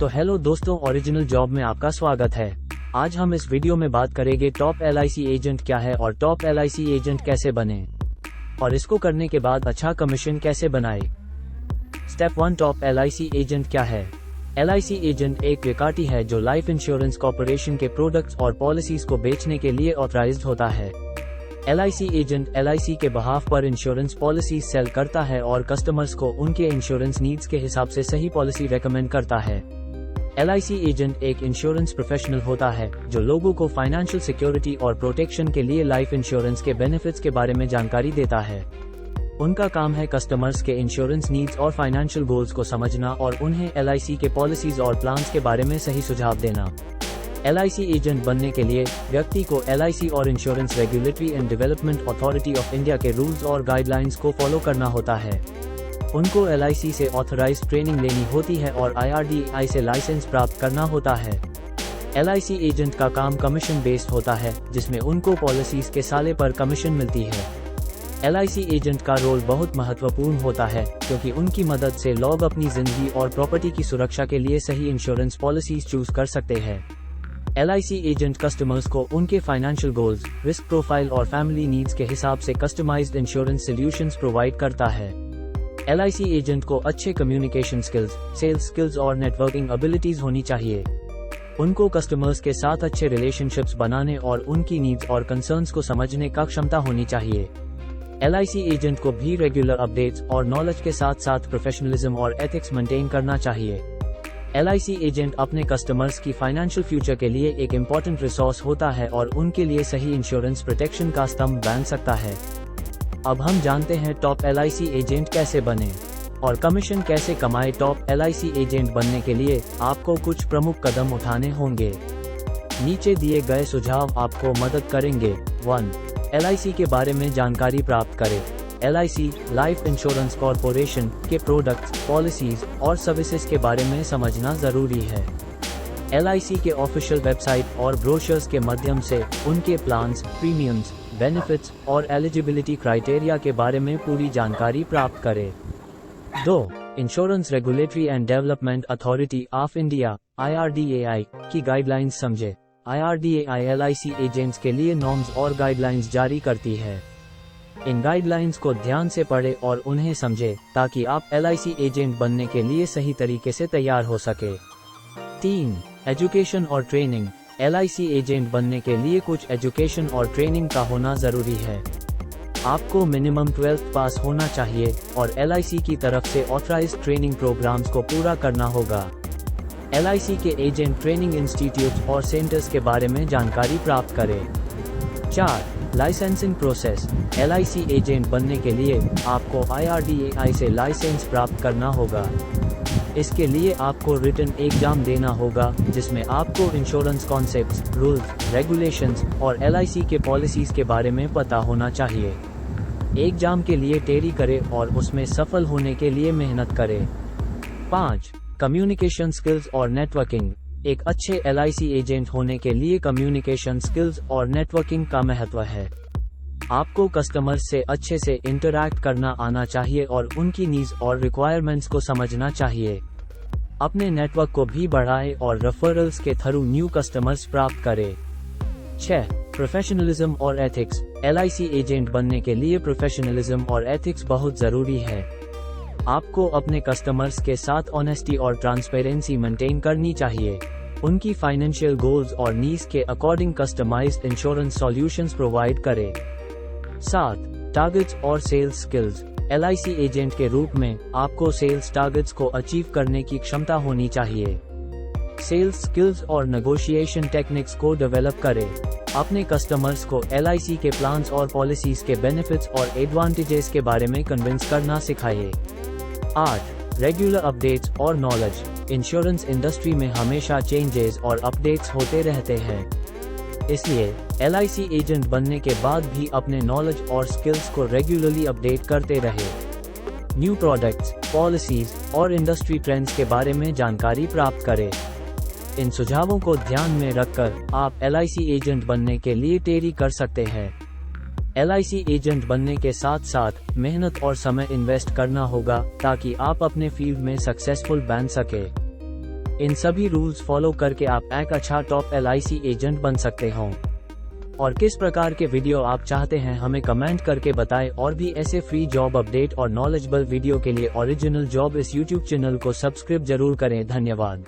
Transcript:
तो हेलो दोस्तों, original job में आपका स्वागत है। आज हम इस वीडियो में बात करेंगे टॉप LIC एजेंट क्या है और टॉप LIC एजेंट कैसे बने और इसको करने के बाद अच्छा कमीशन कैसे बनाए। स्टेप 1, टॉप LIC एजेंट क्या है। LIC एजेंट एक व्यक्ति है जो लाइफ इंश्योरेंस कॉर्पोरेशन के प्रोडक्ट्स और पॉलिसीज को बेचने के लिए ऑथराइज्ड होता है। LIC एजेंट LIC के बहाफ पर इंश्योरेंस पॉलिसीज सेल करता है और कस्टमर्स को उनके इंश्योरेंस नीड्स के हिसाब से सही पॉलिसी रेकमेंड करता है। LIC एजेंट एक इंश्योरेंस प्रोफेशनल होता है जो लोगों को फाइनेंशियल सिक्योरिटी और प्रोटेक्शन के लिए लाइफ इंश्योरेंस के बेनिफिट्स के बारे में जानकारी देता है। उनका काम है कस्टमर्स के इंश्योरेंस नीड्स और फाइनेंशियल गोल्स को समझना और उन्हें LIC के पॉलिसीज और प्लान्स के बारे में सही सुझाव देना। LIC एजेंट बनने के लिए व्यक्ति को LIC और insurance regulatory and development authority of India के रूल्स और गाइडलाइंस को फॉलो करना होता है। उनको LIC से ऑथराइज्ड ट्रेनिंग लेनी होती है और IRDAI से लाइसेंस प्राप्त करना होता है। LIC एजेंट का काम कमीशन बेस्ड होता है जिसमें उनको पॉलिसीज के साले पर कमीशन मिलती है। LIC एजेंट का रोल बहुत महत्वपूर्ण होता है क्योंकि उनकी मदद से लोग अपनी जिंदगी और प्रॉपर्टी की सुरक्षा के लिए सही इंश्योरेंस पॉलिसीज चूज कर सकते हैं। LIC एजेंट कस्टमर्स को उनके फाइनेंशियल गोल्स, रिस्क प्रोफाइल और फैमिली नीड्स के हिसाब से कस्टमाइज्ड इंश्योरेंस सॉल्यूशंस प्रोवाइड करता है। LIC एजेंट को अच्छे कम्युनिकेशन स्किल्स, सेल्स स्किल्स और नेटवर्किंग एबिलिटीज होनी चाहिए। उनको कस्टमर्स के साथ अच्छे रिलेशनशिप्स बनाने और उनकी नीड्स और कंसर्न्स को समझने का क्षमता होनी चाहिए। LIC एजेंट को भी रेगुलर अपडेट्स और नॉलेज के साथ साथ प्रोफेशनलिज्म और एथिक्स मेंटेन करना चाहिए। LIC एजेंट अपने कस्टमर्स की फाइनेंशियल फ्यूचर के लिए एक इम्पोर्टेंट रिसोर्स होता है और उनके लिए सही इंश्योरेंस प्रोटेक्शन का स्तंभ बन सकता है। अब हम जानते हैं टॉप LIC एजेंट कैसे बने और कमीशन कैसे कमाए। टॉप LIC एजेंट बनने के लिए आपको कुछ प्रमुख कदम उठाने होंगे। नीचे दिए गए सुझाव आपको मदद करेंगे। 1. LIC के बारे में जानकारी प्राप्त करें। LIC लाइफ इंश्योरेंस कॉर्पोरेशन के प्रोडक्ट्स, पॉलिसीज और सर्विसेज के बारे में समझना जरूरी है। LIC के ऑफिशियल वेबसाइट और ब्रोशर्स के माध्यम से उनके प्लान्स, प्रीमियम्स, बेनिफिट्स और एलिजिबिलिटी क्राइटेरिया के बारे में पूरी जानकारी प्राप्त करें। 2. Insurance regulatory and development authority of India IRDAI की गाइडलाइंस समझे। IRDAI LIC एजेंट्स के लिए नॉर्म्स और गाइडलाइंस जारी करती है। इन गाइडलाइंस को ध्यान से पढ़ें और उन्हें समझें ताकि आप LIC एजेंट बनने के लिए सही तरीके से तैयार हो सके। 3. एजुकेशन और ट्रेनिंग। LIC एजेंट बनने के लिए कुछ एजुकेशन और ट्रेनिंग का होना जरूरी है। आपको मिनिमम 12th पास होना चाहिए और LIC की तरफ से ऑथराइज्ड ट्रेनिंग प्रोग्राम्स को पूरा करना होगा। LIC के एजेंट ट्रेनिंग इंस्टीट्यूट और सेंटर्स के बारे में जानकारी प्राप्त करें। 4. Licensing process. LIC एजेंट बनने के लिए आपको IRDAI से लाइसेंस प्राप्त करना होगा। इसके लिए आपको रिटन एग्जाम देना होगा जिसमें आपको इंश्योरेंस कॉन्सेप्ट्स, रूल्स, रेगुलेशंस और LIC के पॉलिसीज के बारे में पता होना चाहिए। एग्जाम के लिए तैयारी करें और उसमें सफल होने के लिए मेहनत करें। 5. कम्युनिकेशन स्किल्स और नेटवर्किंग। एक अच्छे LIC एजेंट होने के लिए कम्युनिकेशन स्किल्स और नेटवर्किंग का महत्व है। आपको कस्टमर्स से अच्छे से इंटरैक्ट करना आना चाहिए और उनकी नीड्स और रिक्वायरमेंट्स को समझना चाहिए। अपने नेटवर्क को भी बढ़ाएं और रेफरल्स के थ्रू न्यू कस्टमर्स प्राप्त करें। 6. प्रोफेशनलिज्म और एथिक्स। LIC एजेंट बनने के लिए प्रोफेशनलिज्म और एथिक्स बहुत जरूरी है। आपको अपने कस्टमर्स के साथ ऑनेस्टी और ट्रांसपेरेंसी मेंटेन करनी चाहिए। उनकी फाइनेंशियल गोल्स और नीड्स के according customized insurance solutions provide करें। 7. टारगेट्स और सेल्स स्किल्स। LIC एजेंट के रूप में आपको सेल्स टारगेट्स को अचीव करने की क्षमता होनी चाहिए। सेल्स स्किल्स और नेगोशिएशन टेक्निक्स को डेवलप करें। अपने कस्टमर्स को LIC के प्लान्स और पॉलिसीज के बेनिफिट्स और एडवांटेजेस के बारे में कन्विंस करना सिखाइए। 8. रेगुलर अपडेट्स और नॉलेज। इंश्योरेंस इंडस्ट्री में हमेशा चेंजेस और अपडेट्स होते रहते हैं, इसलिए LIC एजेंट बनने के बाद भी अपने नॉलेज और स्किल्स को रेगुलरली अपडेट करते रहे। न्यू प्रोडक्ट्स, पॉलिसीज और इंडस्ट्री ट्रेंड्स के बारे में जानकारी प्राप्त करें। इन सुझावों को ध्यान में रखकर आप LIC एजेंट बनने के लिए तैयारी कर सकते हैं। LIC एजेंट बनने के साथ साथ मेहनत और समय इन्वेस्ट करना होगा ताकि आप अपने फील्ड में सक्सेसफुल बन सके। इन सभी रूल्स फॉलो करके आप एक अच्छा टॉप LIC एजेंट बन सकते हो। और किस प्रकार के वीडियो आप चाहते हैं हमें कमेंट करके बताएं, और भी ऐसे फ्री जॉब अपडेट और नॉलेजेबल वीडियो के लिए ओरिजिनल जॉब इस यूट्यूब चैनल को सब्सक्राइब जरूर करें। धन्यवाद।